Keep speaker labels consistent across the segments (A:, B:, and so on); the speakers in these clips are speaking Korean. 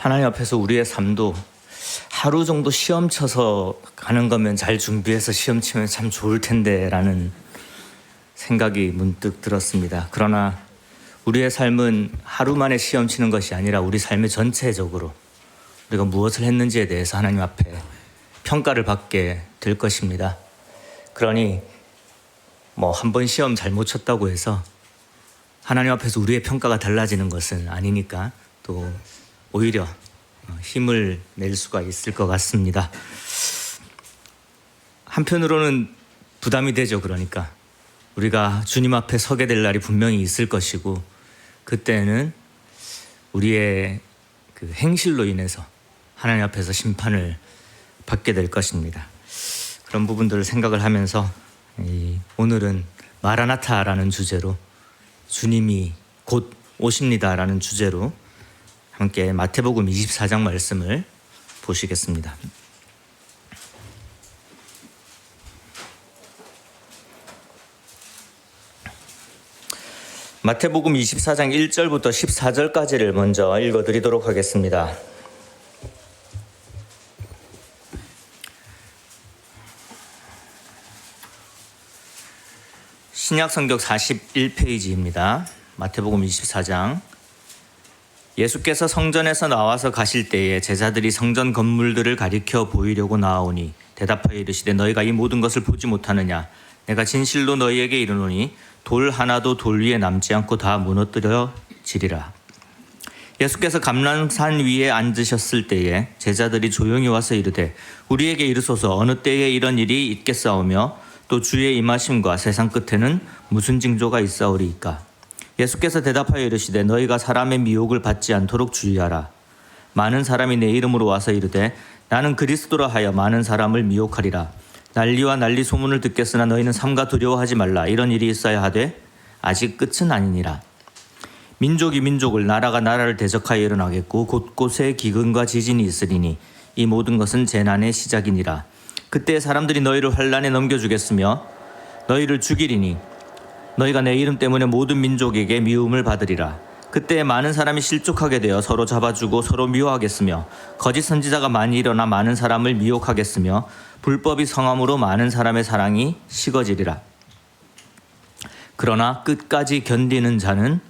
A: 하나님 앞에서 우리의 삶도 하루 정도 시험 쳐서 가는 거면 잘 준비해서 시험 치면 참 좋을 텐데 라는 생각이 문득 들었습니다. 그러나 우리의 삶은 하루 만에 시험 치는 것이 아니라 우리 삶의 전체적으로 우리가 무엇을 했는지에 대해서 하나님 앞에 평가를 받게 될 것입니다. 그러니 한 번 시험 잘못 쳤다고 해서 하나님 앞에서 우리의 평가가 달라지는 것은 아니니까 또 오히려 힘을 낼 수가 있을 것 같습니다. 한편으로는 부담이 되죠. 그러니까 우리가 주님 앞에 서게 될 날이 분명히 있을 것이고 그때는 우리의 그 행실로 인해서 하나님 앞에서 심판을 받게 될 것입니다. 그런 부분들을 생각을 하면서 오늘은 마라나타라는 주제로 주님이 곧 오십니다라는 주제로 함께 마태복음 24장 말씀을 보시겠습니다. 마태복음 24장 1절부터 14절까지를 먼저 읽어드리도록 하겠습니다. 신약성경 41페이지입니다. 마태복음 24장. 예수께서 성전에서 나와서 가실 때에 제자들이 성전 건물들을 가리켜 보이려고 나아오니 대답하여 이르시되 너희가 이 모든 것을 보지 못하느냐? 내가 진실로 너희에게 이르노니 돌 하나도 돌 위에 남지 않고 다 무너뜨려지리라. 예수께서 감람산 위에 앉으셨을 때에 제자들이 조용히 와서 이르되 우리에게 이르소서 어느 때에 이런 일이 있겠사오며 또 주의 임하심과 세상 끝에는 무슨 징조가 있사오리이까? 예수께서 대답하여 이르시되 너희가 사람의 미혹을 받지 않도록 주의하라. 많은 사람이 내 이름으로 와서 이르되 나는 그리스도라 하여 많은 사람을 미혹하리라. 난리와 난리 소문을 듣겠으나 너희는 삼가 두려워하지 말라. 이런 일이 있어야 하되 아직 끝은 아니니라. 민족이 민족을 나라가 나라를 대적하여 일어나겠고 곳곳에 기근과 지진이 있으리니 이 모든 것은 재난의 시작이니라. 그때 사람들이 너희를 환난에 넘겨주겠으며 너희를 죽이리니 너희가 내 이름 때문에 모든 민족에게 미움을 받으리라. 그때 많은 사람이 실족하게 되어 서로 잡아주고 서로 미워하겠으며 거짓 선지자가 많이 일어나 많은 사람을 미혹하겠으며 불법이 성함으로 많은 사람의 사랑이 식어지리라. 그러나 끝까지 견디는 자는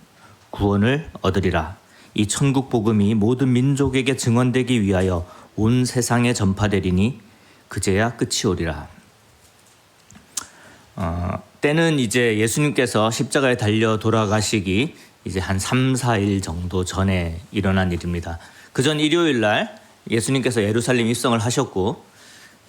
A: 구원을 얻으리라. 이 천국 복음이 모든 민족에게 증언되기 위하여 온 세상에 전파되리니 그제야 끝이 오리라. 때는 이제 예수님께서 십자가에 달려 돌아가시기 이제 한 3, 4일 정도 전에 일어난 일입니다. 그전 일요일 날 예수님께서 예루살렘 입성을 하셨고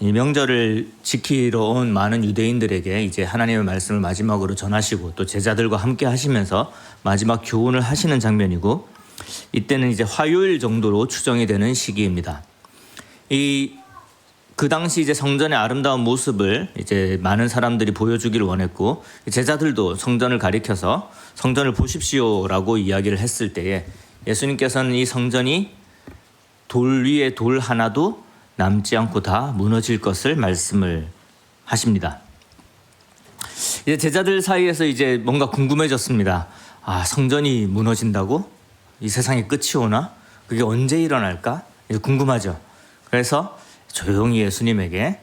A: 이 명절을 지키러 온 많은 유대인들에게 이제 하나님의 말씀을 마지막으로 전하시고 또 제자들과 함께 하시면서 마지막 교훈을 하시는 장면이고 이때는 이제 화요일 정도로 추정이 되는 시기입니다. 그 당시 이제 성전의 아름다운 모습을 이제 많은 사람들이 보여주기를 원했고 제자들도 성전을 가리켜서 성전을 보십시오라고 이야기를 했을 때에 예수님께서는 이 성전이 돌 위에 돌 하나도 남지 않고 다 무너질 것을 말씀을 하십니다. 이제 제자들 사이에서 이제 뭔가 궁금해졌습니다. 성전이 무너진다고? 이 세상에 끝이 오나? 그게 언제 일어날까? 이제 궁금하죠. 그래서 조용히 예수님에게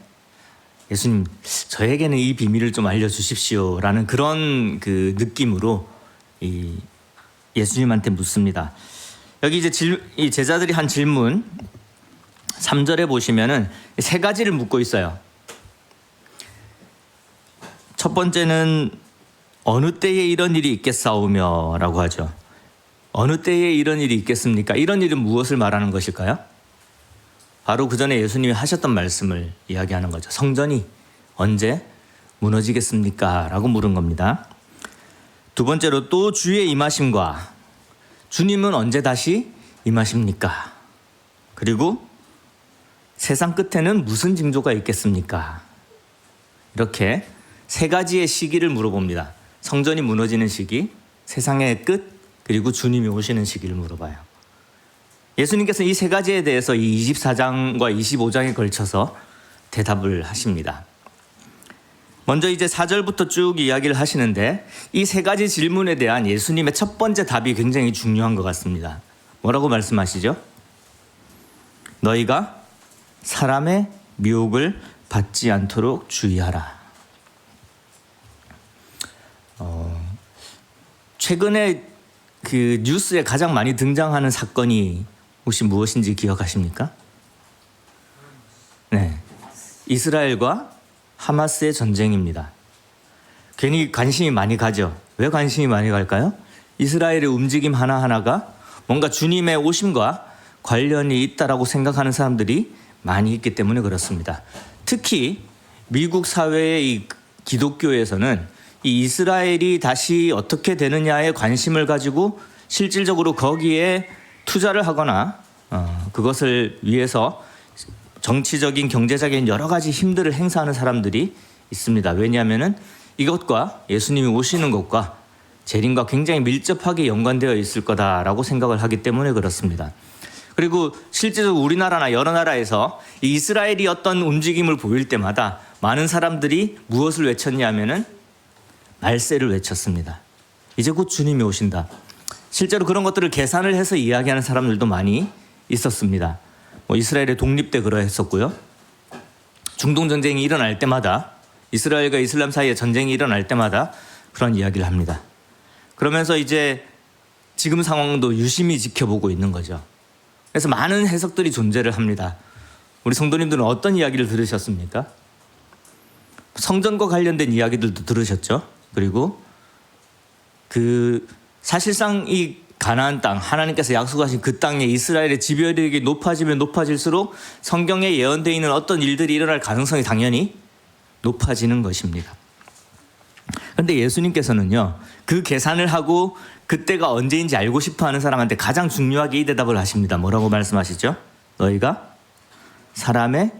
A: 예수님 저에게는 이 비밀을 좀 알려주십시오 라는 그런 그 느낌으로 예수님한테 묻습니다. 여기 이제 이 제자들이 한 질문 3절에 보시면은 세 가지를 묻고 있어요. 첫 번째는 어느 때에 이런 일이 있겠사오며 라고 하죠. 어느 때에 이런 일이 있겠습니까? 이런 일은 무엇을 말하는 것일까요? 바로 그 전에 예수님이 하셨던 말씀을 이야기하는 거죠. 성전이 언제 무너지겠습니까? 라고 물은 겁니다. 두 번째로 또 주의 임하심과 주님은 언제 다시 임하십니까? 그리고 세상 끝에는 무슨 징조가 있겠습니까? 이렇게 세 가지의 시기를 물어봅니다. 성전이 무너지는 시기, 세상의 끝, 그리고 주님이 오시는 시기를 물어봐요. 예수님께서 이 세 가지에 대해서 이 24장과 25장에 걸쳐서 대답을 하십니다. 먼저 이제 4절부터 쭉 이야기를 하시는데 이 세 가지 질문에 대한 예수님의 첫 번째 답이 굉장히 중요한 것 같습니다. 뭐라고 말씀하시죠? 너희가 사람의 미혹을 받지 않도록 주의하라. 최근에 그 뉴스에 가장 많이 등장하는 사건이 혹시 무엇인지 기억하십니까? 네, 이스라엘과 하마스의 전쟁입니다. 괜히 관심이 많이 가죠. 왜 관심이 많이 갈까요? 이스라엘의 움직임 하나하나가 뭔가 주님의 오심과 관련이 있다라고 생각하는 사람들이 많이 있기 때문에 그렇습니다. 특히 미국 사회의 이 기독교에서는 이 이스라엘이 다시 어떻게 되느냐에 관심을 가지고 실질적으로 거기에 투자를 하거나 그것을 위해서 정치적인 경제적인 여러 가지 힘들을 행사하는 사람들이 있습니다. 왜냐하면은 이것과 예수님이 오시는 것과 재림과 굉장히 밀접하게 연관되어 있을 거다라고 생각을 하기 때문에 그렇습니다. 그리고 실제로 우리나라나 여러 나라에서 이 이스라엘이 어떤 움직임을 보일 때마다 많은 사람들이 무엇을 외쳤냐면은 말세를 외쳤습니다. 이제 곧 주님이 오신다. 실제로 그런 것들을 계산을 해서 이야기하는 사람들도 많이 있었습니다. 이스라엘의 독립 때 그러했었고요. 중동 전쟁이 일어날 때마다 이스라엘과 이슬람 사이에 전쟁이 일어날 때마다 그런 이야기를 합니다. 그러면서 이제 지금 상황도 유심히 지켜보고 있는 거죠. 그래서 많은 해석들이 존재를 합니다. 우리 성도님들은 어떤 이야기를 들으셨습니까? 성전과 관련된 이야기들도 들으셨죠? 그리고 사실상 이 가나안 땅, 하나님께서 약속하신 그 땅에 이스라엘의 지배력이 높아지면 높아질수록 성경에 예언되어 있는 어떤 일들이 일어날 가능성이 당연히 높아지는 것입니다. 그런데 예수님께서는요, 그 계산을 하고 그때가 언제인지 알고 싶어하는 사람한테 가장 중요하게 이 대답을 하십니다. 뭐라고 말씀하시죠? 너희가 사람의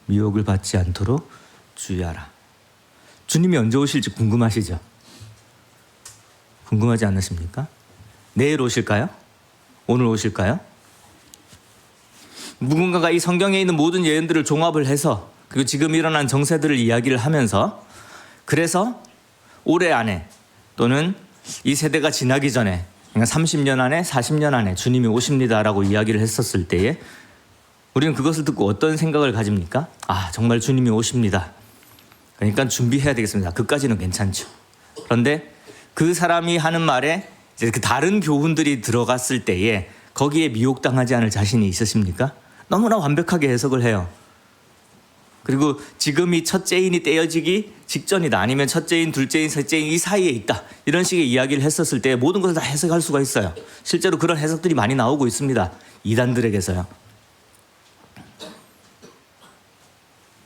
A: 미혹을 받지 않도록 주의하라. 주님이 언제 오실지 궁금하시죠? 궁금하지 않으십니까? 내일 오실까요? 오늘 오실까요? 누군가가 이 성경에 있는 모든 예언들을 종합을 해서 그리고 지금 일어난 정세들을 이야기를 하면서 그래서 올해 안에 또는 이 세대가 지나기 전에 그러니까 30년 안에 40년 안에 주님이 오십니다라고 이야기를 했었을 때에 우리는 그것을 듣고 어떤 생각을 가집니까? 정말 주님이 오십니다. 그러니까 준비해야 되겠습니다. 그까지는 괜찮죠. 그런데 그 사람이 하는 말에 이제 그 다른 교훈들이 들어갔을 때에 거기에 미혹당하지 않을 자신이 있으십니까? 너무나 완벽하게 해석을 해요. 그리고 지금이 첫째인이 떼어지기 직전이다. 아니면 첫째인, 둘째인, 셋째인 이 사이에 있다. 이런 식의 이야기를 했었을 때 모든 것을 다 해석할 수가 있어요. 실제로 그런 해석들이 많이 나오고 있습니다. 이단들에게서요.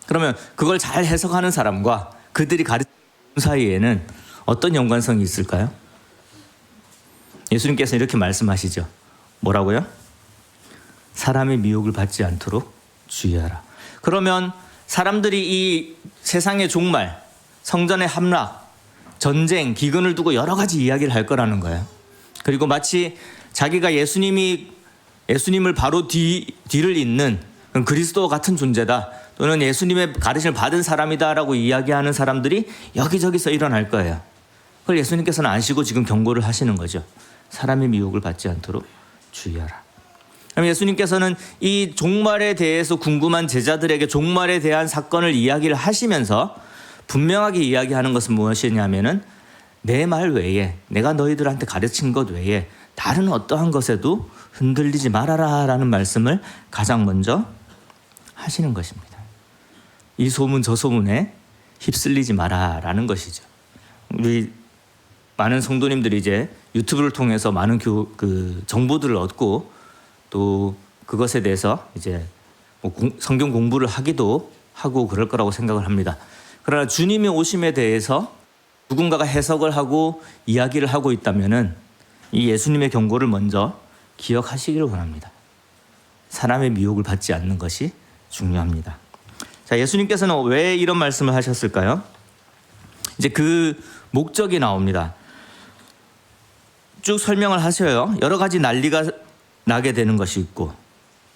A: 그러면 그걸 잘 해석하는 사람과 그들이 가르치는 사이에는 어떤 연관성이 있을까요? 예수님께서는 이렇게 말씀하시죠. 뭐라고요? 사람의 미혹을 받지 않도록 주의하라. 그러면 사람들이 이 세상의 종말, 성전의 함락, 전쟁, 기근을 두고 여러 가지 이야기를 할 거라는 거예요. 그리고 마치 자기가 예수님을 바로 뒤를 잇는 그리스도와 같은 존재다. 또는 예수님의 가르침을 받은 사람이다라고 이야기하는 사람들이 여기저기서 일어날 거예요. 그걸 예수님께서는 아시고 지금 경고를 하시는 거죠. 사람의 미혹을 받지 않도록 주의하라. 그럼 예수님께서는 이 종말에 대해서 궁금한 제자들에게 종말에 대한 사건을 이야기를 하시면서 분명하게 이야기하는 것은 무엇이냐면은 내 말 외에 내가 너희들한테 가르친 것 외에 다른 어떠한 것에도 흔들리지 말아라 라는 말씀을 가장 먼저 하시는 것입니다. 이 소문 저 소문에 휩쓸리지 마라 라는 것이죠. 우리 많은 성도님들이 이제 유튜브를 통해서 많은 정보들을 얻고 또 그것에 대해서 이제 성경 공부를 하기도 하고 그럴 거라고 생각을 합니다. 그러나 주님의 오심에 대해서 누군가가 해석을 하고 이야기를 하고 있다면은 이 예수님의 경고를 먼저 기억하시기를 원합니다. 사람의 미혹을 받지 않는 것이 중요합니다. 자, 예수님께서는 왜 이런 말씀을 하셨을까요? 이제 그 목적이 나옵니다. 쭉 설명을 하셔요. 여러 가지 난리가 나게 되는 것이 있고,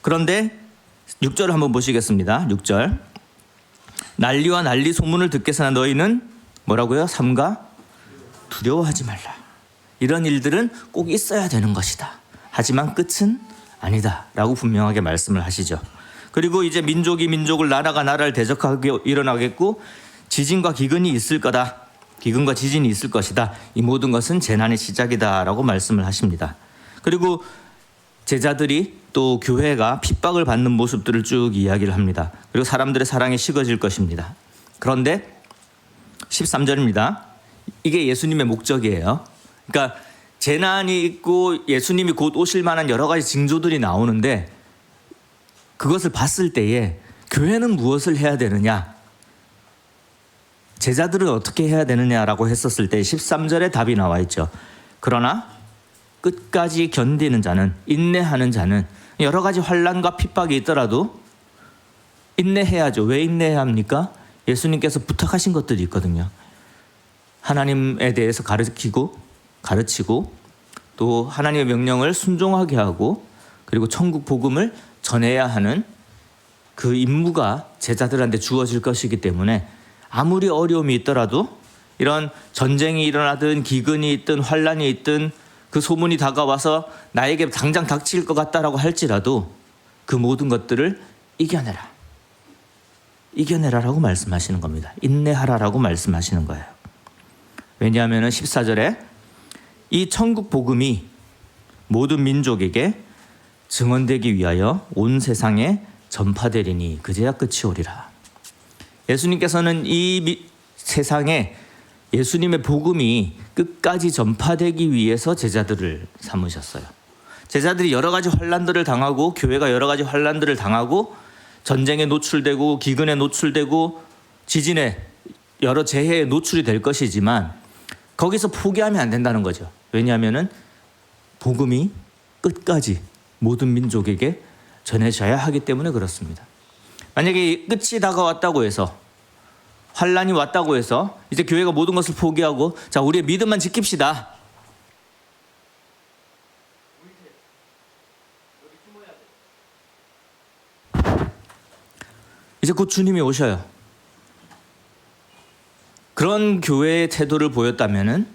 A: 그런데 6절을 한번 보시겠습니다. 6절. 난리와 난리 소문을 듣겠으나 너희는 뭐라고요? 삼가 두려워하지 말라. 이런 일들은 꼭 있어야 되는 것이다. 하지만 끝은 아니다 라고 분명하게 말씀을 하시죠. 그리고 이제 민족이 민족을, 나라가 나라를 대적하게 일어나겠고 지진과 기근이 있을 거다. 기근과 지진이 있을 것이다. 이 모든 것은 재난의 시작이다라고 말씀을 하십니다. 그리고 제자들이 또 교회가 핍박을 받는 모습들을 쭉 이야기를 합니다. 그리고 사람들의 사랑이 식어질 것입니다. 그런데 13절입니다. 이게 예수님의 목적이에요. 그러니까 재난이 있고 예수님이 곧 오실 만한 여러 가지 징조들이 나오는데 그것을 봤을 때에 교회는 무엇을 해야 되느냐, 제자들은 어떻게 해야 되느냐라고 했었을 때 13절에 답이 나와 있죠. 그러나 끝까지 견디는 자는, 인내하는 자는, 여러 가지 환난과 핍박이 있더라도 인내해야죠. 왜 인내해야 합니까? 예수님께서 부탁하신 것들이 있거든요. 하나님에 대해서 가르치고 또 하나님의 명령을 순종하게 하고 그리고 천국 복음을 전해야 하는 그 임무가 제자들한테 주어질 것이기 때문에 아무리 어려움이 있더라도 이런 전쟁이 일어나든 기근이 있든 환란이 있든 그 소문이 다가와서 나에게 당장 닥칠 것 같다라고 할지라도 그 모든 것들을 이겨내라라고 말씀하시는 겁니다. 인내하라라고 말씀하시는 거예요. 왜냐하면 14절에 이 천국 복음이 모든 민족에게 증언되기 위하여 온 세상에 전파되리니 그제야 끝이 오리라. 예수님께서는 이 세상에 예수님의 복음이 끝까지 전파되기 위해서 제자들을 삼으셨어요. 제자들이 여러 가지 환난들을 당하고 교회가 여러 가지 환난들을 당하고 전쟁에 노출되고 기근에 노출되고 지진에 여러 재해에 노출이 될 것이지만 거기서 포기하면 안 된다는 거죠. 왜냐하면 복음이 끝까지 모든 민족에게 전해져야 하기 때문에 그렇습니다. 만약에 끝이 다가왔다고 해서, 환란이 왔다고 해서 이제 교회가 모든 것을 포기하고 자, 우리의 믿음만 지킵시다, 이제 곧 주님이 오셔요. 그런 교회의 태도를 보였다면은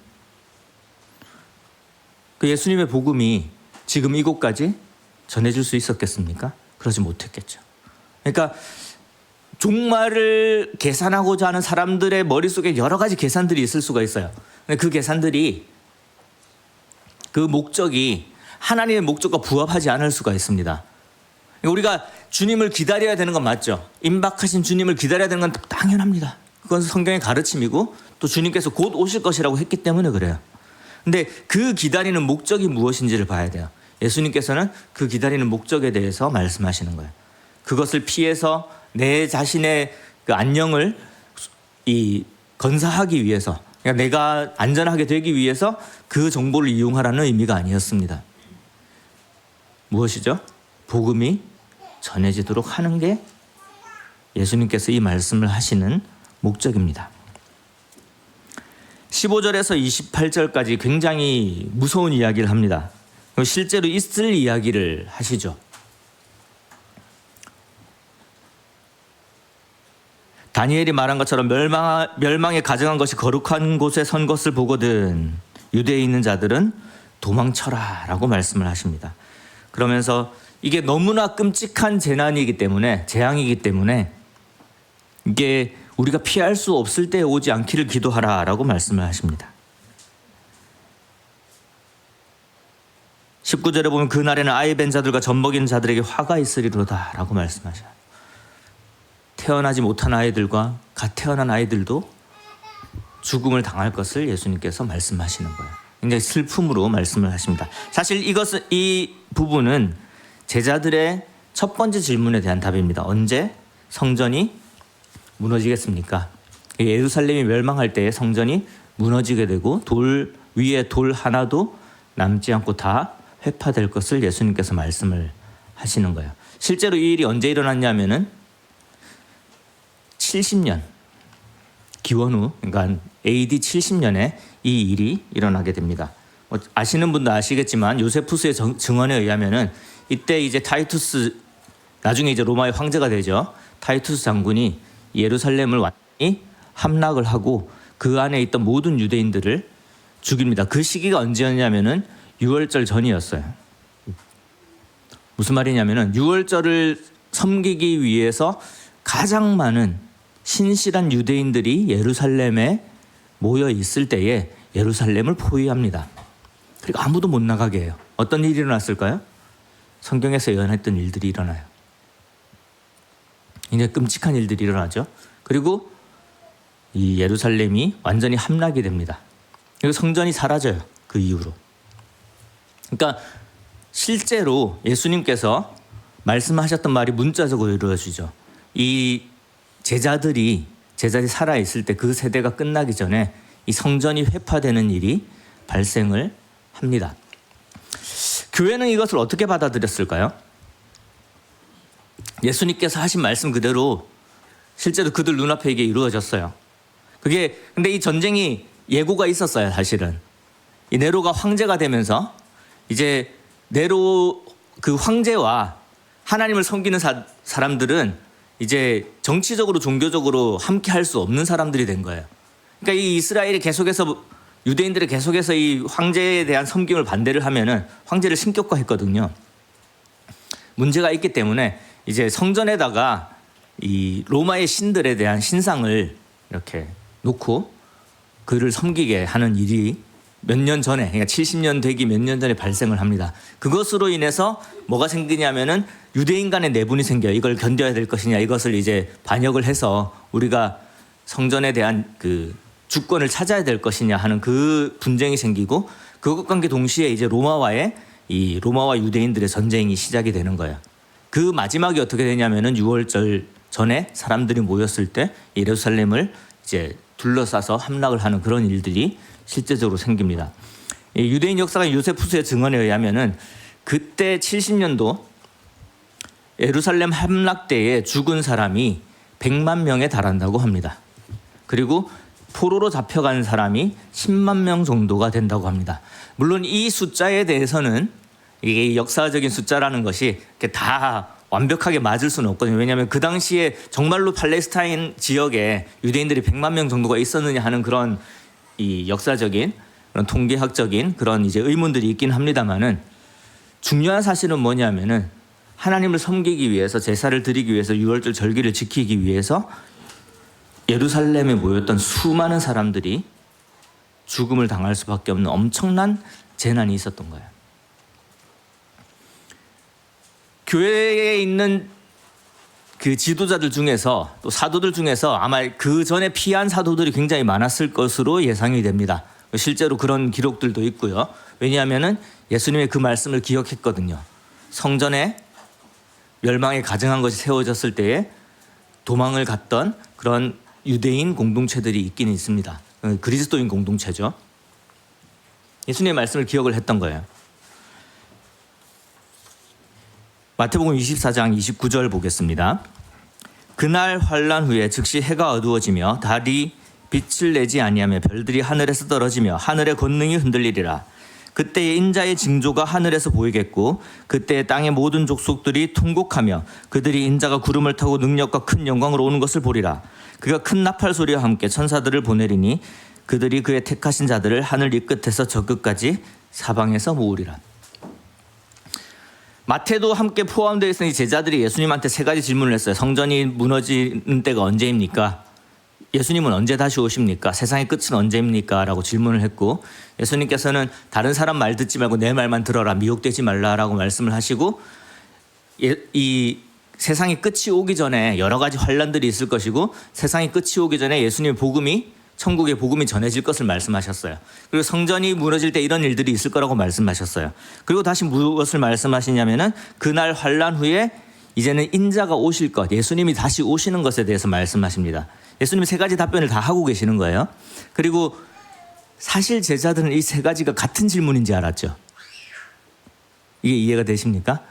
A: 그 예수님의 복음이 지금 이곳까지 전해질 수 있었겠습니까? 그러지 못했겠죠. 그러니까 종말을 계산하고자 하는 사람들의 머릿속에 여러 가지 계산들이 있을 수가 있어요. 근데 그 계산들이, 그 목적이 하나님의 목적과 부합하지 않을 수가 있습니다. 우리가 주님을 기다려야 되는 건 맞죠. 임박하신 주님을 기다려야 되는 건 당연합니다. 그건 성경의 가르침이고 또 주님께서 곧 오실 것이라고 했기 때문에 그래요. 근데 그 기다리는 목적이 무엇인지를 봐야 돼요. 예수님께서는 그 기다리는 목적에 대해서 말씀하시는 거예요. 그것을 피해서 내 자신의 그 안녕을 건사하기 위해서, 그러니까 내가 안전하게 되기 위해서 그 정보를 이용하라는 의미가 아니었습니다. 무엇이죠? 복음이 전해지도록 하는 게 예수님께서 이 말씀을 하시는 목적입니다. 15절에서 28절까지 굉장히 무서운 이야기를 합니다. 실제로 있을 이야기를 하시죠. 다니엘이 말한 것처럼 멸망에 가증한 것이 거룩한 곳에 선 것을 보거든 유대에 있는 자들은 도망쳐라 라고 말씀을 하십니다. 그러면서 이게 너무나 끔찍한 재난이기 때문에, 재앙이기 때문에 이게 우리가 피할 수 없을 때 오지 않기를 기도하라 라고 말씀을 하십니다. 19절에 보면 그날에는 아이 뵌 자들과 젖먹인 자들에게 화가 있으리로다 라고 말씀하셔요. 태어나지 못한 아이들과 갓 태어난 아이들도 죽음을 당할 것을 예수님께서 말씀하시는 거예요. 굉장히 슬픔으로 말씀을 하십니다. 사실 이 부분은 제자들의 첫 번째 질문에 대한 답입니다. 언제 성전이 무너지겠습니까? 예루살렘이 멸망할 때에 성전이 무너지게 되고 돌 위에 돌 하나도 남지 않고 다 회파될 것을 예수님께서 말씀을 하시는 거예요. 실제로 이 일이 언제 일어났냐면은 70년 기원 후, 그러니까 AD 70년에 이 일이 일어나게 됩니다. 아시는 분도 아시겠지만 요세푸스의 증언에 의하면은 이때 이제 타이투스, 나중에 이제 로마의 황제가 되죠. 타이투스 장군이 예루살렘을 완전히 함락을 하고 그 안에 있던 모든 유대인들을 죽입니다. 그 시기가 언제였냐면은 6월절 전이었어요. 무슨 말이냐면은 6월절을 섬기기 위해서 가장 많은 신실한 유대인들이 예루살렘에 모여 있을 때에 예루살렘을 포위합니다. 그리고 아무도 못 나가게 해요. 어떤 일이 일어났을까요? 성경에서 예언했던 일들이 일어나요. 이제 끔찍한 일들이 일어나죠. 그리고 이 예루살렘이 완전히 함락이 됩니다. 그리고 성전이 사라져요. 그 이후로. 그러니까 실제로 예수님께서 말씀하셨던 말이 문자적으로 이루어지죠. 이 제자들이 살아있을 때 그 세대가 끝나기 전에 이 성전이 회파되는 일이 발생을 합니다. 교회는 이것을 어떻게 받아들였을까요? 예수님께서 하신 말씀 그대로 실제로 그들 눈앞에 이게 이루어졌어요. 근데 이 전쟁이 예고가 있었어요, 사실은. 이 네로가 황제가 되면서 이제 네로 그 황제와 하나님을 섬기는 사람들은 이제 정치적으로 종교적으로 함께 할 수 없는 사람들이 된 거예요. 그러니까 이 이스라엘이 계속해서 유대인들이 계속해서 이 황제에 대한 섬김을 반대를 하면은 황제를 신격화했거든요. 문제가 있기 때문에 이제 성전에다가 이 로마의 신들에 대한 신상을 이렇게 놓고 그를 섬기게 하는 일이 몇 년 전에, 그러니까 70년 되기 몇 년 전에 발생을 합니다. 그것으로 인해서 뭐가 생기냐면은 유대인 간의 내분이 생겨요. 이걸 견뎌야 될 것이냐, 이것을 이제 반역을 해서 우리가 성전에 대한 그 주권을 찾아야 될 것이냐 하는 그 분쟁이 생기고, 그것과 함께 동시에 이제 로마와 유대인들의 전쟁이 시작이 되는 거예요. 그 마지막이 어떻게 되냐면은 6월절 전에 사람들이 모였을 때 예루살렘을 이제 둘러싸서 함락을 하는 그런 일들이 실제적으로 생깁니다. 유대인 역사가 요세푸스의 증언에 의하면은 그때 70년도 예루살렘 함락 때에 죽은 사람이 100만 명에 달한다고 합니다. 그리고 포로로 잡혀간 사람이 10만 명 정도가 된다고 합니다. 물론 이 숫자에 대해서는 이게 역사적인 숫자라는 것이 다 완벽하게 맞을 수는 없거든요. 왜냐하면 그 당시에 정말로 팔레스타인 지역에 유대인들이 100만 명 정도가 있었느냐 하는 그런 이 역사적인 그런 통계학적인 그런 이제 의문들이 있긴 합니다만은, 중요한 사실은 뭐냐면은 하나님을 섬기기 위해서, 제사를 드리기 위해서, 유월절 절기를 지키기 위해서 예루살렘에 모였던 수많은 사람들이 죽음을 당할 수밖에 없는 엄청난 재난이 있었던 거예요. 교회에 있는 그 지도자들 중에서, 또 사도들 중에서 아마 그 전에 피한 사도들이 굉장히 많았을 것으로 예상이 됩니다. 실제로 그런 기록들도 있고요. 왜냐하면은 예수님의 그 말씀을 기억했거든요. 성전에 멸망에 가증한 것이 세워졌을 때에 도망을 갔던 그런 유대인 공동체들이 있긴 있습니다. 그리스도인 공동체죠. 예수님의 말씀을 기억을 했던 거예요. 마태복음 24장 29절 보겠습니다. 그날 환란 후에 즉시 해가 어두워지며 달이 빛을 내지 아니하며 별들이 하늘에서 떨어지며 하늘의 권능이 흔들리리라. 그때의 인자의 징조가 하늘에서 보이겠고 그때에 땅의 모든 족속들이 통곡하며 그들이 인자가 구름을 타고 능력과 큰 영광으로 오는 것을 보리라. 그가 큰 나팔 소리와 함께 천사들을 보내리니 그들이 그의 택하신 자들을 하늘 이 끝에서 저 끝까지 사방에서 모으리라. 마태도 함께 포함되어 있으니 제자들이 예수님한테 세 가지 질문을 했어요. 성전이 무너지는 때가 언제입니까? 예수님은 언제 다시 오십니까? 세상의 끝은 언제입니까? 라고 질문을 했고, 예수님께서는 다른 사람 말 듣지 말고 내 말만 들어라, 미혹되지 말라라고 말씀을 하시고, 이 세상의 끝이 오기 전에 여러 가지 환란들이 있을 것이고, 세상의 끝이 오기 전에 예수님의 복음이, 천국의 복음이 전해질 것을 말씀하셨어요. 그리고 성전이 무너질 때 이런 일들이 있을 거라고 말씀하셨어요. 그리고 다시 무엇을 말씀하시냐면은 그날 환란 후에 이제는 인자가 오실 것, 예수님이 다시 오시는 것에 대해서 말씀하십니다. 예수님이 세 가지 답변을 다 하고 계시는 거예요. 그리고 사실 제자들은 이 세 가지가 같은 질문인지 알았죠. 이게 이해가 되십니까?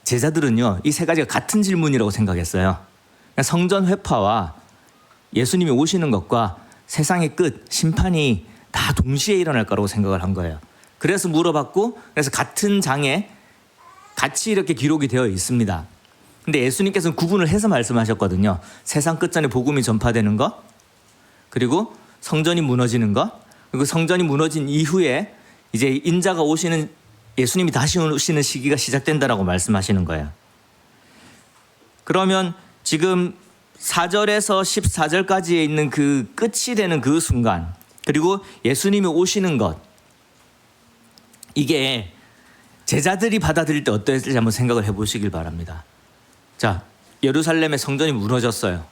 A: 제자들은요, 이 세 가지가 같은 질문이라고 생각했어요. 성전 회파와 예수님이 오시는 것과 세상의 끝, 심판이 다 동시에 일어날 거라고 생각을 한 거예요. 그래서 물어봤고, 그래서 같은 장에 같이 이렇게 기록이 되어 있습니다. 근데 예수님께서는 구분을 해서 말씀하셨거든요. 세상 끝전에 복음이 전파되는 것, 그리고 성전이 무너지는 것, 그리고 성전이 무너진 이후에 이제 인자가 오시는, 예수님이 다시 오시는 시기가 시작된다라고 말씀하시는 거예요. 그러면 지금 4절에서 14절까지에 있는 그 끝이 되는 그 순간, 그리고 예수님이 오시는 것, 이게 제자들이 받아들일 때 어땠을지 한번 생각을 해보시길 바랍니다. 자, 예루살렘의 성전이 무너졌어요.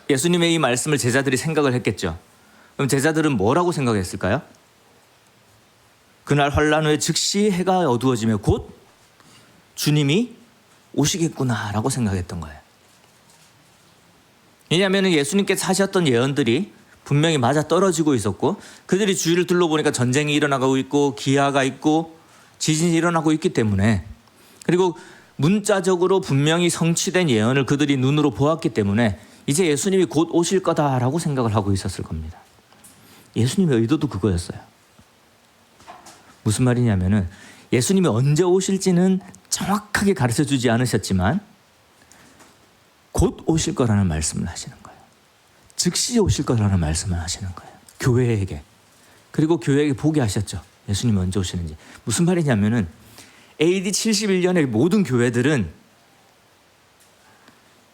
A: 예수님의 이 말씀을 제자들이 생각을 했겠죠. 그럼 제자들은 뭐라고 생각했을까요? 그날 환란 후에 즉시 해가 어두워지며 곧 주님이 오시겠구나라고 생각했던 거예요. 왜냐하면 예수님께서 하셨던 예언들이 분명히 맞아 떨어지고 있었고, 그들이 주위를 둘러보니까 전쟁이 일어나고 있고 기아가 있고 지진이 일어나고 있기 때문에, 그리고 문자적으로 분명히 성취된 예언을 그들이 눈으로 보았기 때문에 이제 예수님이 곧 오실 거다라고 생각을 하고 있었을 겁니다. 예수님의 의도도 그거였어요. 무슨 말이냐면은 예수님이 언제 오실지는 정확하게 가르쳐 주지 않으셨지만 곧 오실 거라는 말씀을 하시는 거예요. 즉시 오실 거라는 말씀을 하시는 거예요. 교회에게. 그리고 교회에게 보게 하셨죠. 예수님이 언제 오시는지. 무슨 말이냐면은 AD 71년의 모든 교회들은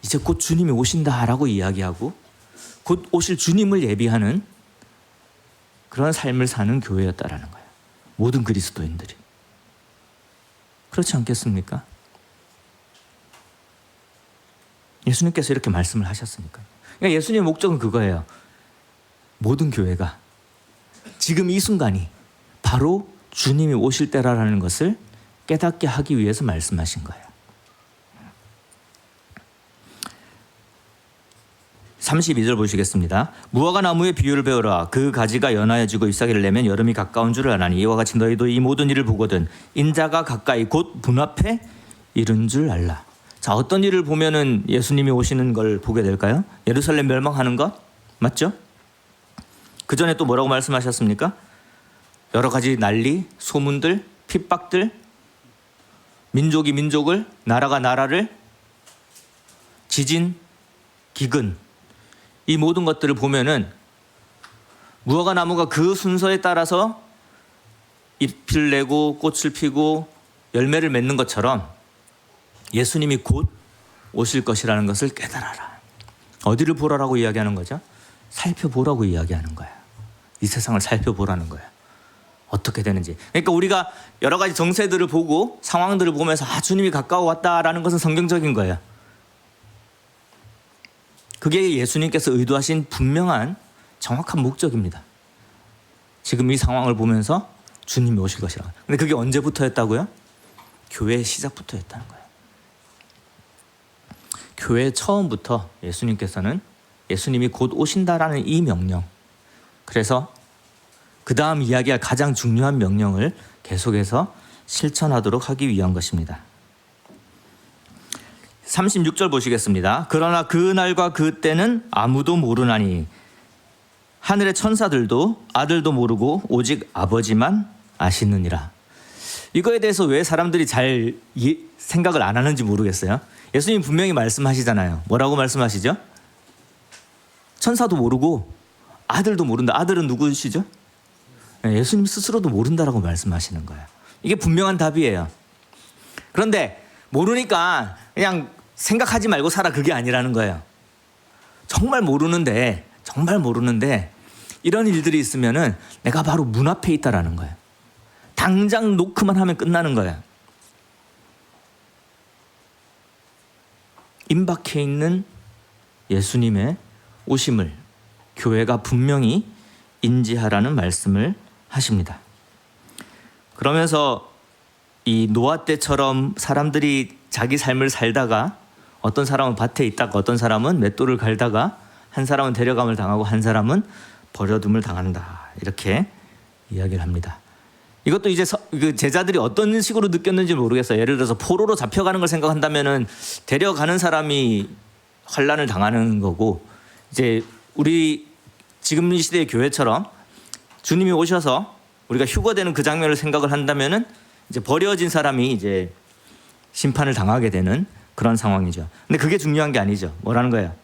A: 이제 곧 주님이 오신다라고 이야기하고 곧 오실 주님을 예비하는 그런 삶을 사는 교회였다라는 거예요. 모든 그리스도인들이. 그렇지 않겠습니까? 예수님께서 이렇게 말씀을 하셨으니까요. 그러니까 예수님의 목적은 그거예요. 모든 교회가 지금 이 순간이 바로 주님이 오실 때라는 것을 깨닫게 하기 위해서 말씀하신 거예요. 32절 보시겠습니다. 무화과 나무의 비유를 배우라. 그 가지가 연하여지고 잎사귀를 내면 여름이 가까운 줄을 아나니 이와 같이 너희도 이 모든 일을 보거든 인자가 가까이 곧 문 앞에 이른 줄 알라. 자, 어떤 일을 보면은 예수님이 오시는 걸 보게 될까요? 예루살렘 멸망하는 것 맞죠? 그 전에 또 뭐라고 말씀하셨습니까? 여러 가지 난리, 소문들, 핍박들, 민족이 민족을, 나라가 나라를, 지진, 기근, 이 모든 것들을 보면은 무화과 나무가 그 순서에 따라서 잎을 내고 꽃을 피고 열매를 맺는 것처럼 예수님이 곧 오실 것이라는 것을 깨달아라. 어디를 보라라고 이야기하는 거죠? 살펴보라고 이야기하는 거예요. 이 세상을 살펴보라는 거예요. 어떻게 되는지. 그러니까 우리가 여러 가지 정세들을 보고 상황들을 보면서 주님이 가까워 왔다라는 것은 성경적인 거예요. 그게 예수님께서 의도하신 분명한 정확한 목적입니다. 지금 이 상황을 보면서 주님이 오실 것이라. 근데 그게 언제부터였다고요? 교회의 시작부터였다는 거예요. 교회 처음부터 예수님께서는 예수님이 곧 오신다라는 이 명령, 그래서 그 다음 이야기할 가장 중요한 명령을 계속해서 실천하도록 하기 위한 것입니다. 36절 보시겠습니다. 그러나 그 날과 그 때는 아무도 모르나니 하늘의 천사들도 아들도 모르고 오직 아버지만 아시느니라. 이거에 대해서 왜 사람들이 잘 생각을 안 하는지 모르겠어요. 예수님 분명히 말씀하시잖아요. 뭐라고 말씀하시죠? 천사도 모르고 아들도 모른다. 아들은 누구시죠? 예수님 스스로도 모른다라고 말씀하시는 거예요. 이게 분명한 답이에요. 그런데 모르니까 그냥 생각하지 말고 살아, 그게 아니라는 거예요. 정말 모르는데 이런 일들이 있으면은 내가 바로 문 앞에 있다라는 거예요. 당장 노크만 하면 끝나는 거예요. 임박해 있는 예수님의 오심을 교회가 분명히 인지하라는 말씀을 하십니다. 그러면서 이 노아 때처럼 사람들이 자기 삶을 살다가 어떤 사람은 밭에 있다가 어떤 사람은 맷돌을 갈다가 한 사람은 데려감을 당하고 한 사람은 버려둠을 당한다, 이렇게 이야기를 합니다. 이것도 이제 제자들이 어떤 식으로 느꼈는지 모르겠어요. 예를 들어서 포로로 잡혀가는 걸 생각한다면은 데려가는 사람이 환난을 당하는 거고, 이제 우리 지금 이 시대의 교회처럼 주님이 오셔서 우리가 휴거되는 그 장면을 생각을 한다면은 이제 버려진 사람이 이제 심판을 당하게 되는 그런 상황이죠. 근데 그게 중요한 게 아니죠. 뭐라는 거예요?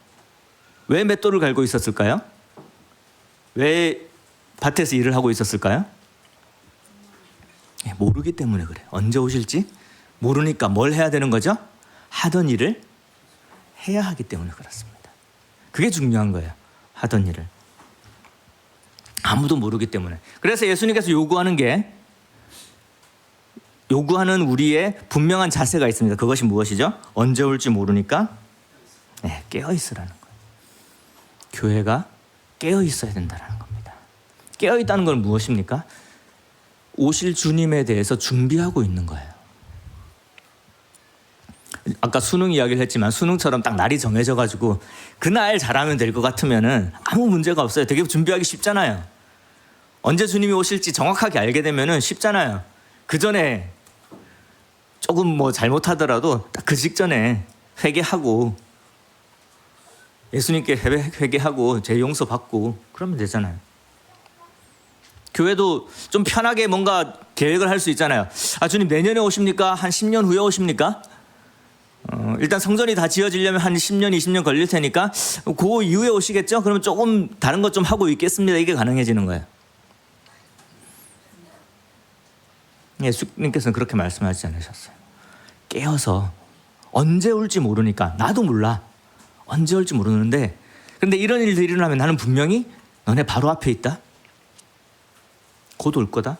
A: 왜 맷돌을 갈고 있었을까요? 왜 밭에서 일을 하고 있었을까요? 모르기 때문에 그래요. 언제 오실지 모르니까 뭘 해야 되는 거죠? 하던 일을 해야 하기 때문에 그렇습니다. 그게 중요한 거예요. 하던 일을. 아무도 모르기 때문에. 그래서 예수님께서 요구하는 우리의 분명한 자세가 있습니다. 그것이 무엇이죠? 언제 올지 모르니까 깨어 있으라는 거예요. 교회가 깨어 있어야 된다는 겁니다. 깨어 있다는 건 무엇입니까? 오실 주님에 대해서 준비하고 있는 거예요. 아까 수능 이야기를 했지만 수능처럼 딱 날이 정해져가지고 그날 잘하면 될 것 같으면은 아무 문제가 없어요. 되게 준비하기 쉽잖아요. 언제 주님이 오실지 정확하게 알게 되면은 쉽잖아요. 그 전에 조금 뭐 잘못하더라도 딱 그 직전에 회개하고 예수님께 회개하고 죄 용서 받고 그러면 되잖아요. 교회도 좀 편하게 뭔가 계획을 할 수 있잖아요. 주님 내년에 오십니까? 한 10년 후에 오십니까? 일단 성전이 다 지어지려면 한 10년, 20년 걸릴 테니까 그 이후에 오시겠죠? 그러면 조금 다른 것 좀 하고 있겠습니다. 이게 가능해지는 거예요. 예수님께서는 그렇게 말씀하지 않으셨어요. 깨어서 언제 올지 모르니까 나도 몰라. 언제 올지 모르는데 그런데 이런 일들이 일어나면 나는 분명히 너네 바로 앞에 있다. 곧 올 거다.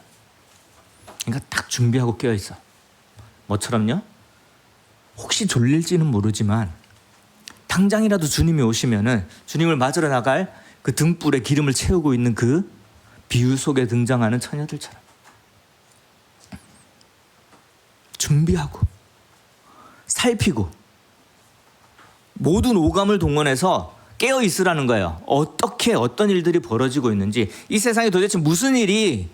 A: 그러니까 딱 준비하고 깨어 있어. 뭐처럼요? 혹시 졸릴지는 모르지만 당장이라도 주님이 오시면은 주님을 맞으러 나갈 그 등불에 기름을 채우고 있는 그 비유 속에 등장하는 처녀들처럼 준비하고 살피고 모든 오감을 동원해서 깨어 있으라는 거예요. 어떻게 어떤 일들이 벌어지고 있는지 이 세상에 도대체 무슨 일이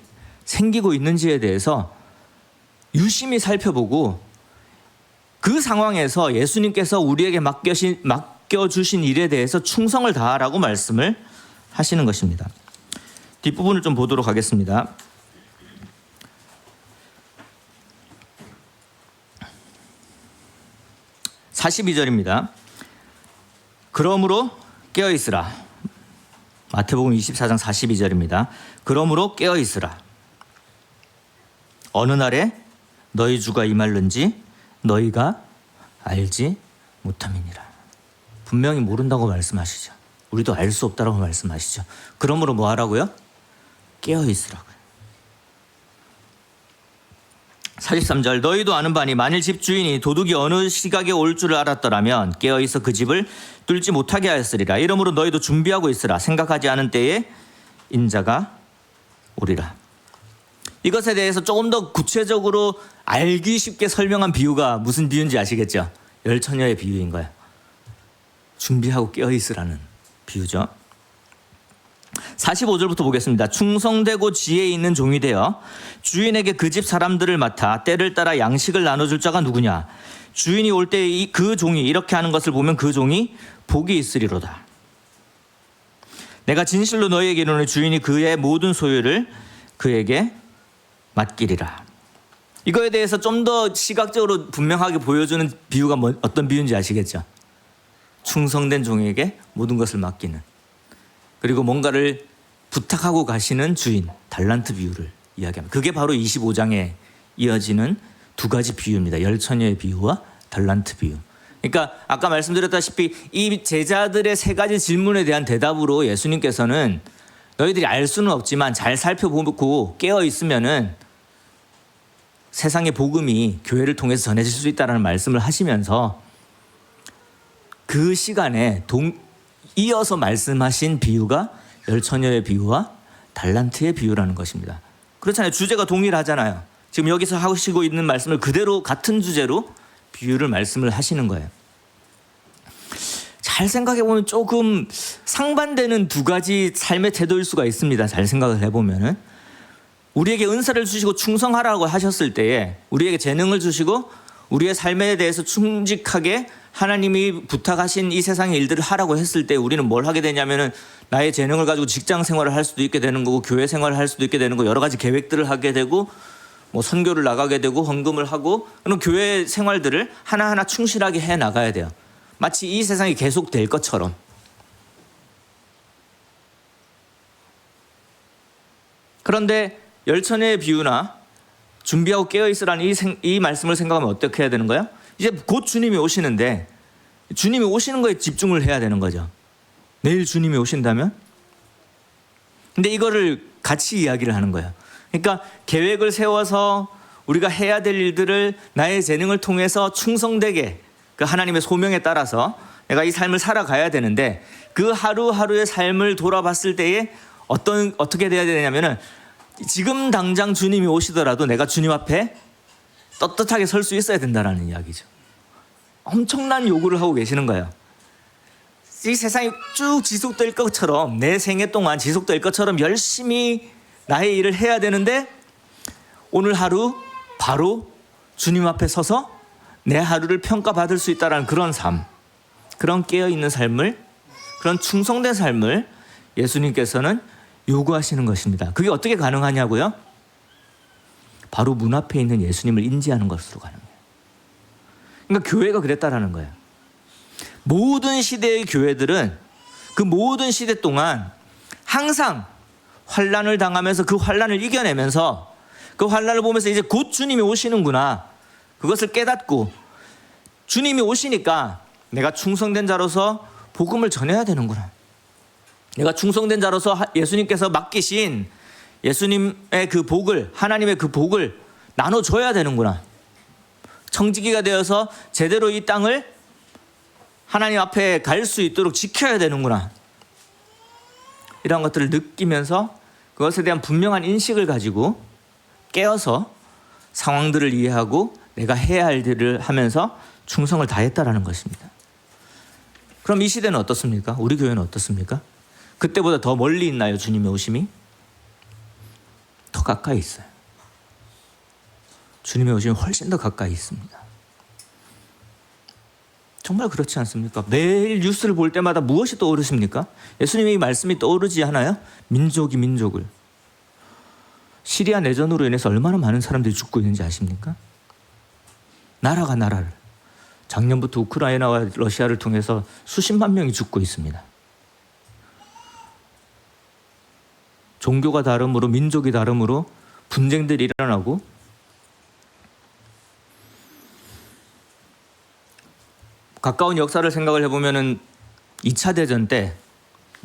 A: 생기고 있는지에 대해서 유심히 살펴보고 그 상황에서 예수님께서 우리에게 맡겨주신 일에 대해서 충성을 다하라고 말씀을 하시는 것입니다. 뒷부분을 좀 보도록 하겠습니다. 42절입니다. 그러므로 깨어있으라. 마태복음 24장 42절입니다. 그러므로 깨어있으라. 어느 날에 너희 주가 임할는지 너희가 알지 못함이니라. 분명히 모른다고 말씀하시죠. 우리도 알 수 없다라고 말씀하시죠. 그러므로 뭐 하라고요? 깨어있으라고요. 43절 너희도 아는 바니 만일 집주인이 도둑이 어느 시각에 올 줄을 알았더라면 깨어있어 그 집을 뚫지 못하게 하였으리라. 이러므로 너희도 준비하고 있으라. 생각하지 않은 때에 인자가 오리라. 이것에 대해서 조금 더 구체적으로 알기 쉽게 설명한 비유가 무슨 비유인지 아시겠죠? 열처녀의 비유인 거예요. 준비하고 깨어있으라는 비유죠. 45절부터 보겠습니다. 충성되고 지혜 있는 종이 되어 주인에게 그 집 사람들을 맡아 때를 따라 양식을 나눠줄 자가 누구냐? 주인이 올 때 그 종이 이렇게 하는 것을 보면 그 종이 복이 있으리로다. 내가 진실로 너희에게 이르노니 주인이 그의 모든 소유를 그에게 맡기리라. 이거에 대해서 좀 더 시각적으로 분명하게 보여주는 비유가 어떤 비유인지 아시겠죠? 충성된 종에게 모든 것을 맡기는, 그리고 뭔가를 부탁하고 가시는 주인, 달란트 비유를 이야기합니다. 그게 바로 25장에 이어지는 두 가지 비유입니다. 열처녀의 비유와 달란트 비유. 그러니까 아까 말씀드렸다시피 이 제자들의 세 가지 질문에 대한 대답으로 예수님께서는 너희들이 알 수는 없지만 잘 살펴보고 깨어 있으면은 세상의 복음이 교회를 통해서 전해질 수 있다는 말씀을 하시면서 그 시간에 이어서 말씀하신 비유가 열처녀의 비유와 달란트의 비유라는 것입니다. 그렇잖아요. 주제가 동일하잖아요. 지금 여기서 하시고 있는 말씀을 그대로 같은 주제로 비유를 말씀을 하시는 거예요. 잘 생각해보면 조금 상반되는 두 가지 삶의 태도일 수가 있습니다. 잘 생각을 해보면은 우리에게 은사를 주시고 충성하라고 하셨을 때에 우리에게 재능을 주시고 우리의 삶에 대해서 충직하게 하나님이 부탁하신 이 세상의 일들을 하라고 했을 때 우리는 뭘 하게 되냐면은 나의 재능을 가지고 직장 생활을 할 수도 있게 되는 거고 교회 생활을 할 수도 있게 되는 거, 여러 가지 계획들을 하게 되고 뭐 선교를 나가게 되고 헌금을 하고 그런 교회 생활들을 하나하나 충실하게 해 나가야 돼요. 마치 이 세상이 계속 될 것처럼. 그런데 열처녀의 비유나 준비하고 깨어있으라는 이 말씀을 생각하면 어떻게 해야 되는 거예요? 이제 곧 주님이 오시는데 주님이 오시는 거에 집중을 해야 되는 거죠. 내일 주님이 오신다면? 근데 이거를 같이 이야기를 하는 거예요. 그러니까 계획을 세워서 우리가 해야 될 일들을 나의 재능을 통해서 충성되게 그 하나님의 소명에 따라서 내가 이 삶을 살아가야 되는데, 그 하루하루의 삶을 돌아봤을 때에 어떻게 돼야 되냐면은, 지금 당장 주님이 오시더라도 내가 주님 앞에 떳떳하게 설 수 있어야 된다는 이야기죠. 엄청난 요구를 하고 계시는 거예요. 이 세상이 쭉 지속될 것처럼, 내 생애 동안 지속될 것처럼 열심히 나의 일을 해야 되는데, 오늘 하루 바로 주님 앞에 서서 내 하루를 평가받을 수 있다는 그런 삶, 그런 깨어있는 삶을, 그런 충성된 삶을 예수님께서는 요구하시는 것입니다. 그게 어떻게 가능하냐고요? 바로 문 앞에 있는 예수님을 인지하는 것으로 가능해요. 그러니까 교회가 그랬다라는 거예요. 모든 시대의 교회들은 그 모든 시대 동안 항상 환난을 당하면서 그 환난을 이겨내면서, 그 환난을 보면서 이제 곧 주님이 오시는구나, 그것을 깨닫고 주님이 오시니까 내가 충성된 자로서 복음을 전해야 되는구나, 내가 충성된 자로서 예수님께서 맡기신 예수님의 그 복을, 하나님의 그 복을 나눠줘야 되는구나, 청지기가 되어서 제대로 이 땅을 하나님 앞에 갈 수 있도록 지켜야 되는구나, 이런 것들을 느끼면서 그것에 대한 분명한 인식을 가지고 깨어서 상황들을 이해하고 내가 해야 할 일을 하면서 충성을 다했다라는 것입니다. 그럼 이 시대는 어떻습니까? 우리 교회는 어떻습니까? 그때보다 더 멀리 있나요? 주님의 오심이? 더 가까이 있어요. 주님의 오심이 훨씬 더 가까이 있습니다. 정말 그렇지 않습니까? 매일 뉴스를 볼 때마다 무엇이 떠오르십니까? 예수님의 이 말씀이 떠오르지 않아요? 민족이 민족을. 시리아 내전으로 인해서 얼마나 많은 사람들이 죽고 있는지 아십니까? 나라가 나라를. 작년부터 우크라이나와 러시아를 통해서 수십만 명이 죽고 있습니다. 종교가 다름으로, 민족이 다름으로 분쟁들이 일어나고, 가까운 역사를 생각을 해보면은 2차 대전 때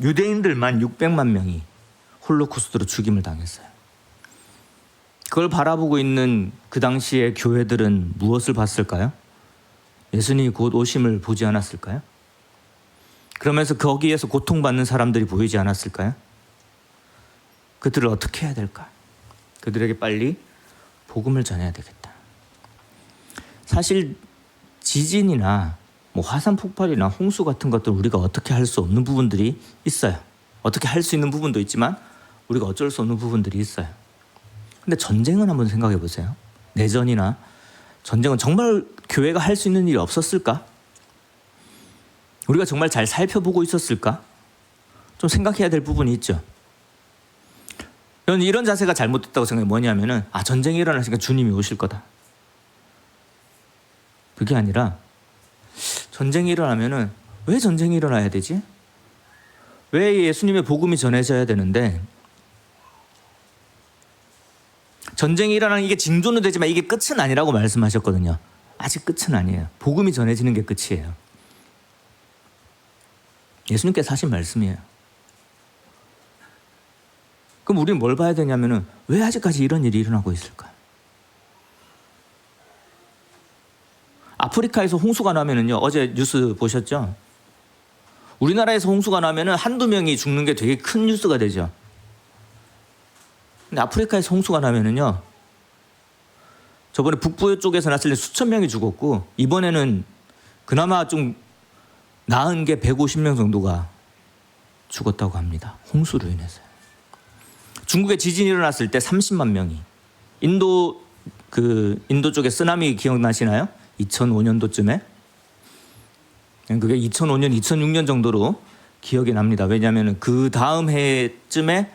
A: 유대인들만 600만 명이 홀로코스트로 죽임을 당했어요. 그걸 바라보고 있는 그 당시의 교회들은 무엇을 봤을까요? 예수님이 곧 오심을 보지 않았을까요? 그러면서 거기에서 고통받는 사람들이 보이지 않았을까요? 그들을 어떻게 해야 될까? 그들에게 빨리 복음을 전해야 되겠다. 사실 지진이나 화산 폭발이나 홍수 같은 것들 우리가 어떻게 할 수 없는 부분들이 있어요. 어떻게 할 수 있는 부분도 있지만 우리가 어쩔 수 없는 부분들이 있어요. 근데 전쟁은 한번 생각해 보세요. 내전이나 전쟁은 정말 교회가 할 수 있는 일이 없었을까? 우리가 정말 잘 살펴보고 있었을까? 좀 생각해야 될 부분이 있죠. 저는 이런 자세가 잘못됐다고 생각해. 뭐냐면은 전쟁이 일어났으니까 주님이 오실 거다. 그게 아니라, 전쟁이 일어나면은 왜 전쟁이 일어나야 되지? 왜 예수님의 복음이 전해져야 되는데, 전쟁이 일어나는 이게 징조는 되지만 이게 끝은 아니라고 말씀하셨거든요. 아직 끝은 아니에요. 복음이 전해지는 게 끝이에요. 예수님께서 하신 말씀이에요. 그럼 우리는 뭘 봐야 되냐면은, 왜 아직까지 이런 일이 일어나고 있을까? 아프리카에서 홍수가 나면은요, 어제 뉴스 보셨죠? 우리나라에서 홍수가 나면은 한두 명이 죽는 게 되게 큰 뉴스가 되죠. 근데 아프리카에서 홍수가 나면은요, 저번에 북부 쪽에서 났을 때 수천 명이 죽었고, 이번에는 그나마 좀 나은 게 150명 정도가 죽었다고 합니다. 홍수로 인해서. 중국에 지진이 일어났을 때 30만 명이. 인도 쪽에 쓰나미 기억나시나요? 2005년도쯤에. 그게 2005년, 2006년 정도로 기억이 납니다. 왜냐하면 그 다음 해쯤에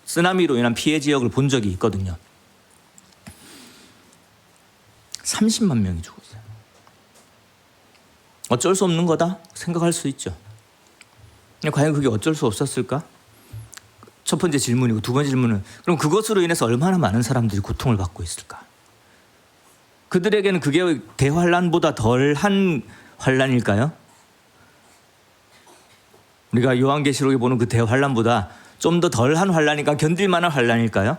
A: 쓰나미로 인한 피해 지역을 본 적이 있거든요. 30만 명이 죽었어요. 어쩔 수 없는 거다 생각할 수 있죠. 과연 그게 어쩔 수 없었을까? 첫 번째 질문이고, 두 번째 질문은, 그럼 그것으로 인해서 얼마나 많은 사람들이 고통을 받고 있을까? 그들에게는 그게 대환란보다 덜한 환란일까요? 우리가 요한계시록에 보는 그 대환란보다 좀 더 덜한 환란이니까 견딜 만한 환란일까요?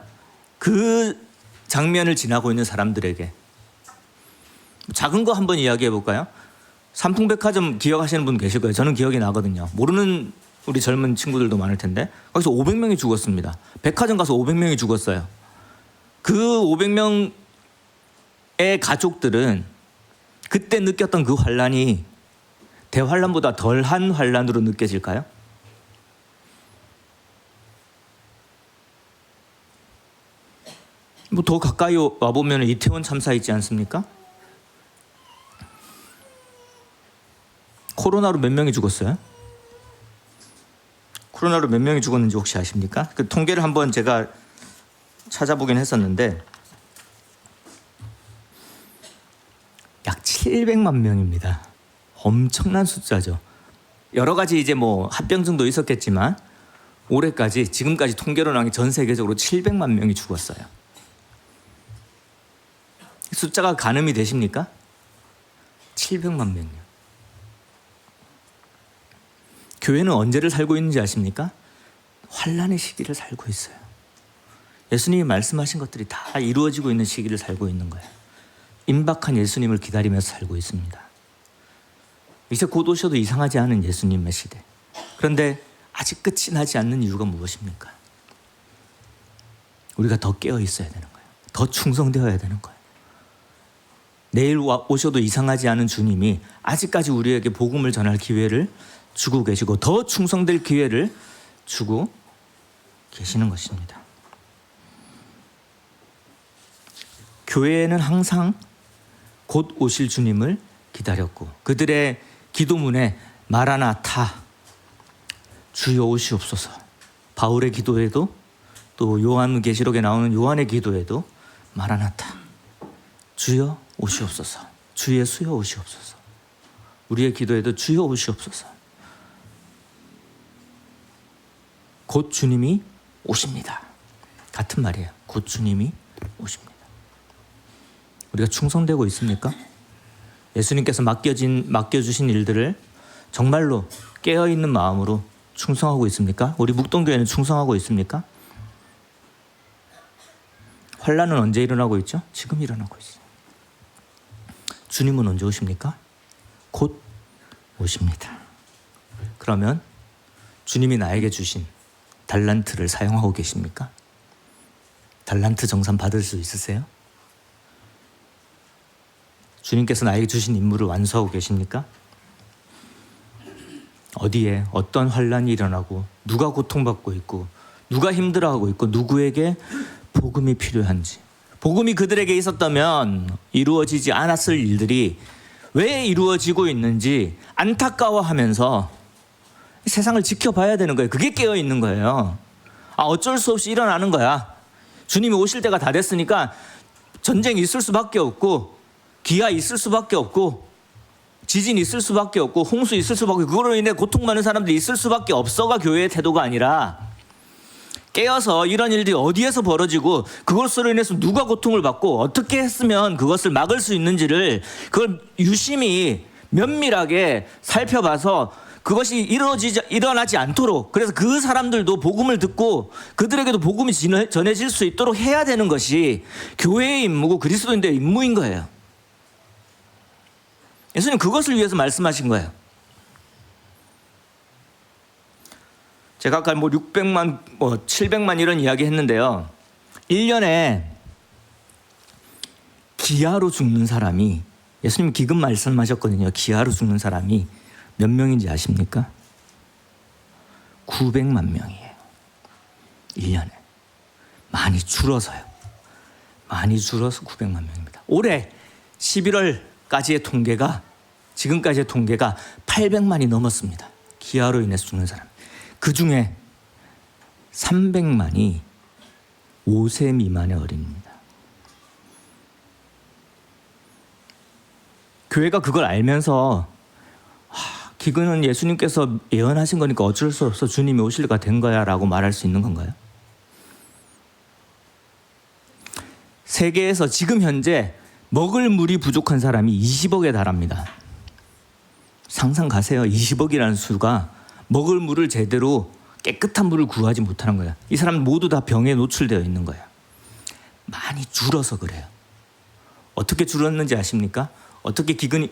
A: 그 장면을 지나고 있는 사람들에게 작은 거 한번 이야기해 볼까요? 삼풍백화점 기억하시는 분 계실 거예요. 저는 기억이 나거든요. 모르는 우리 젊은 친구들도 많을 텐데 거기서 500명이 죽었습니다. 백화점 가서 500명이 죽었어요. 그 500명의 가족들은 그때 느꼈던 그 환란이 대환란보다 덜한 환란으로 느껴질까요? 뭐 더 가까이 와보면 이태원 참사 있지 않습니까? 코로나로 몇 명이 죽었어요? 코로나로 몇 명이 죽었는지 혹시 아십니까? 그 통계를 한번 제가 찾아보긴 했었는데 약 700만 명입니다. 엄청난 숫자죠. 여러 가지 이제 뭐 합병증도 있었겠지만 올해까지 지금까지 통계로 나온 게 전 세계적으로 700만 명이 죽었어요. 숫자가 가늠이 되십니까? 700만 명이요. 교회는 언제를 살고 있는지 아십니까? 환란의 시기를 살고 있어요. 예수님이 말씀하신 것들이 다 이루어지고 있는 시기를 살고 있는 거예요. 임박한 예수님을 기다리면서 살고 있습니다. 이제 곧 오셔도 이상하지 않은 예수님의 시대. 그런데 아직 끝이 나지 않는 이유가 무엇입니까? 우리가 더 깨어 있어야 되는 거예요. 더 충성되어야 되는 거예요. 내일 오셔도 이상하지 않은 주님이 아직까지 우리에게 복음을 전할 기회를 주고 계시고 더 충성될 기회를 주고 계시는 것입니다. 교회는 항상 곧 오실 주님을 기다렸고 그들의 기도문에 마라나타 주여 오시옵소서, 바울의 기도에도 또 요한계시록에 나오는 요한의 기도에도 마라나타 주여 오시옵소서, 주 예수여 오시옵소서, 우리의 기도에도 주여 오시옵소서. 곧 주님이 오십니다. 같은 말이에요. 곧 주님이 오십니다. 우리가 충성되고 있습니까? 예수님께서 맡겨주신 일들을 정말로 깨어있는 마음으로 충성하고 있습니까? 우리 묵동교회는 충성하고 있습니까? 환란은 언제 일어나고 있죠? 지금 일어나고 있어요. 주님은 언제 오십니까? 곧 오십니다. 그러면 주님이 나에게 주신 달란트를 사용하고 계십니까? 달란트 정산 받을 수 있으세요? 주님께서 나에게 주신 임무를 완수하고 계십니까? 어디에 어떤 환란이 일어나고 누가 고통받고 있고 누가 힘들어하고 있고 누구에게 복음이 필요한지, 복음이 그들에게 있었다면 이루어지지 않았을 일들이 왜 이루어지고 있는지 안타까워하면서 세상을 지켜봐야 되는 거예요. 그게 깨어있는 거예요. 어쩔 수 없이 일어나는 거야. 주님이 오실 때가 다 됐으니까 전쟁이 있을 수밖에 없고 기아 있을 수밖에 없고 지진 있을 수밖에 없고 홍수 있을 수밖에 없고 그걸로 인해 고통 많은 사람들이 있을 수밖에 없어가 교회의 태도가 아니라 깨어서 이런 일들이 어디에서 벌어지고 그것으로 인해서 누가 고통을 받고 어떻게 했으면 그것을 막을 수 있는지를 그걸 유심히 면밀하게 살펴봐서 그것이 일어나지 않도록, 그래서 그 사람들도 복음을 듣고 그들에게도 복음이 전해질 수 있도록 해야 되는 것이 교회의 임무고 그리스도인들의 임무인 거예요. 예수님 그것을 위해서 말씀하신 거예요. 제가 아까 600만, 700만 이런 이야기 했는데요. 1년에 기아로 죽는 사람이, 예수님 기금 말씀하셨거든요. 기아로 죽는 사람이 몇 명인지 아십니까? 900만 명이에요. 1년에. 많이 줄어서요. 많이 줄어서 900만 명입니다. 올해 11월까지의 통계가, 지금까지의 통계가 800만이 넘었습니다. 기아로 인해서 죽는 사람. 그 중에 300만이 5세 미만의 어린입니다. 교회가 그걸 알면서 기근은 예수님께서 예언하신 거니까 어쩔 수 없어 주님이 오실 때가 된 거야 라고 말할 수 있는 건가요? 세계에서 지금 현재 먹을 물이 부족한 사람이 20억에 달합니다. 상상 가세요. 20억이라는 수가 먹을 물을 제대로 깨끗한 물을 구하지 못하는 거야. 이 사람 모두 다 병에 노출되어 있는 거야. 많이 줄어서 그래요. 어떻게 줄었는지 아십니까? 어떻게 기근이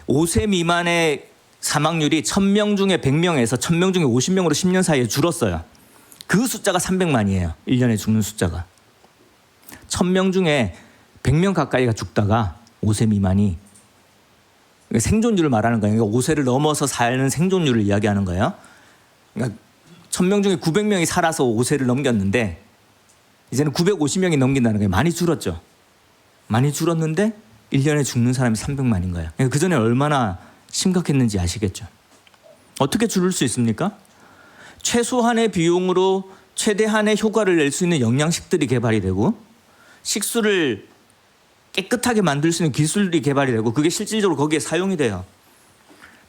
A: 5세 미만의 사망률이 1000명 중에 100명에서 1000명 중에 50명으로 10년 사이에 줄었어요. 그 숫자가 300만이에요. 1년에 죽는 숫자가. 1000명 중에 100명 가까이가 죽다가 5세 미만이 생존율을 말하는 거예요. 그러니까 5세를 넘어서 사는 생존율을 이야기하는 거예요. 그러니까 1000명 중에 900명이 살아서 5세를 넘겼는데 이제는 950명이 넘긴다는 거예요. 많이 줄었죠. 많이 줄었는데 1년에 죽는 사람이 300만인 거예요. 그러니까 그전에 얼마나 심각했는지 아시겠죠. 어떻게 줄일 수 있습니까? 최소한의 비용으로 최대한의 효과를 낼 수 있는 영양식들이 개발이 되고 식수를 깨끗하게 만들 수 있는 기술이 개발이 되고 그게 실질적으로 거기에 사용이 돼요.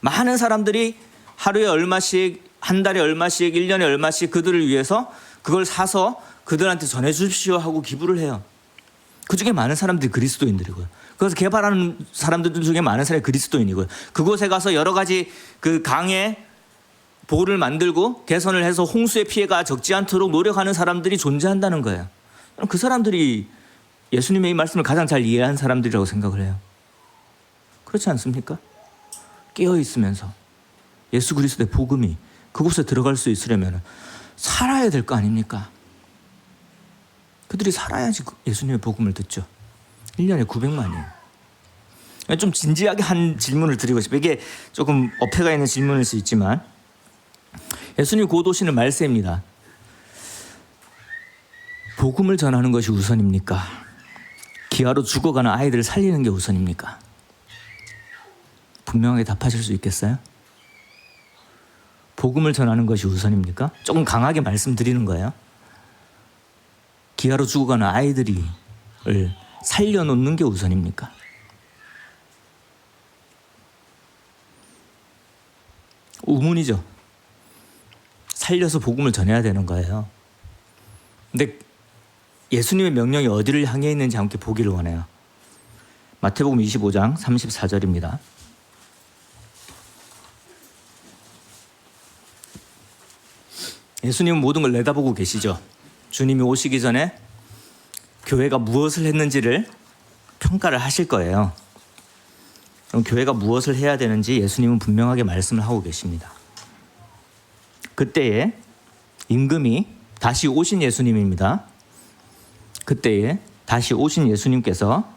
A: 많은 사람들이 하루에 얼마씩, 한 달에 얼마씩, 1년에 얼마씩 그들을 위해서 그걸 사서 그들한테 전해주십시오 하고 기부를 해요. 그중에 많은 사람들이 그리스도인들이고요. 그래서 개발하는 사람들 중에 많은 사람이 그리스도인이고요. 그곳에 가서 여러 가지 그 강에 보를 만들고 개선을 해서 홍수의 피해가 적지 않도록 노력하는 사람들이 존재한다는 거예요. 그 사람들이 예수님의 이 말씀을 가장 잘 이해한 사람들이라고 생각을 해요. 그렇지 않습니까? 깨어 있으면서 예수 그리스도의 복음이 그곳에 들어갈 수 있으려면 살아야 될 거 아닙니까? 그들이 살아야지 예수님의 복음을 듣죠. 1년에 900만이에요. 좀 진지하게 한 질문을 드리고 싶어요. 이게 조금 어폐가 있는 질문일 수 있지만 예수님 곧 오시는 말세입니다. 복음을 전하는 것이 우선입니까? 기아로 죽어가는 아이들을 살리는 게 우선입니까? 분명하게 답하실 수 있겠어요? 복음을 전하는 것이 우선입니까? 조금 강하게 말씀드리는 거예요. 기아로 죽어가는 아이들을 살려놓는 게 우선입니까? 우문이죠. 살려서 복음을 전해야 되는 거예요. 근데 예수님의 명령이 어디를 향해 있는지 함께 보기를 원해요. 마태복음 25장 34절입니다. 예수님은 모든 걸 내다보고 계시죠. 주님이 오시기 전에 교회가 무엇을 했는지를 평가를 하실 거예요. 그럼 교회가 무엇을 해야 되는지 예수님은 분명하게 말씀을 하고 계십니다. 그때에 임금이 다시 오신 예수님입니다. 그때에 다시 오신 예수님께서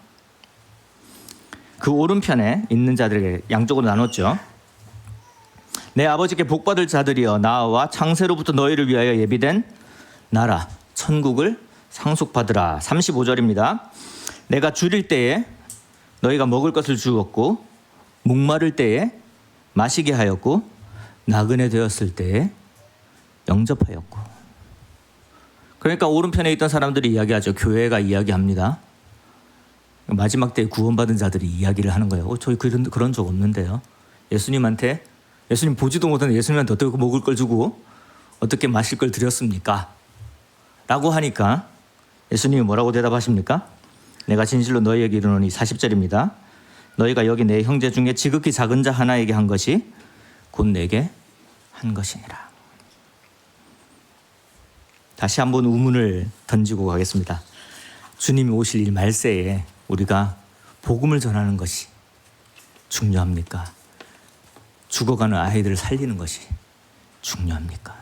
A: 그 오른편에 있는 자들에게 양쪽으로 나눴죠. 내 아버지께 복받을 자들이여 나와 창세로부터 너희를 위하여 예비된 나라 천국을 상속받으라. 35절입니다. 내가 줄일 때에 너희가 먹을 것을 주었고 목마를 때에 마시게 하였고 나그네 되었을 때에 영접하였고. 그러니까 오른편에 있던 사람들이 이야기하죠. 교회가 이야기합니다. 마지막 때에 구원받은 자들이 이야기를 하는 거예요. 저희 그런 적 없는데요. 예수님한테 예수님 보지도 못하는 예수님한테 어떻게 먹을 걸 주고 어떻게 마실 걸 드렸습니까? 라고 하니까 예수님이 뭐라고 대답하십니까? 내가 진실로 너희에게 이르노니 40절입니다. 너희가 여기 내 형제 중에 지극히 작은 자 하나에게 한 것이 곧 내게 한 것이니라. 다시 한번 우문을 던지고 가겠습니다. 주님이 오실 이 말세에 우리가 복음을 전하는 것이 중요합니까? 죽어가는 아이들을 살리는 것이 중요합니까?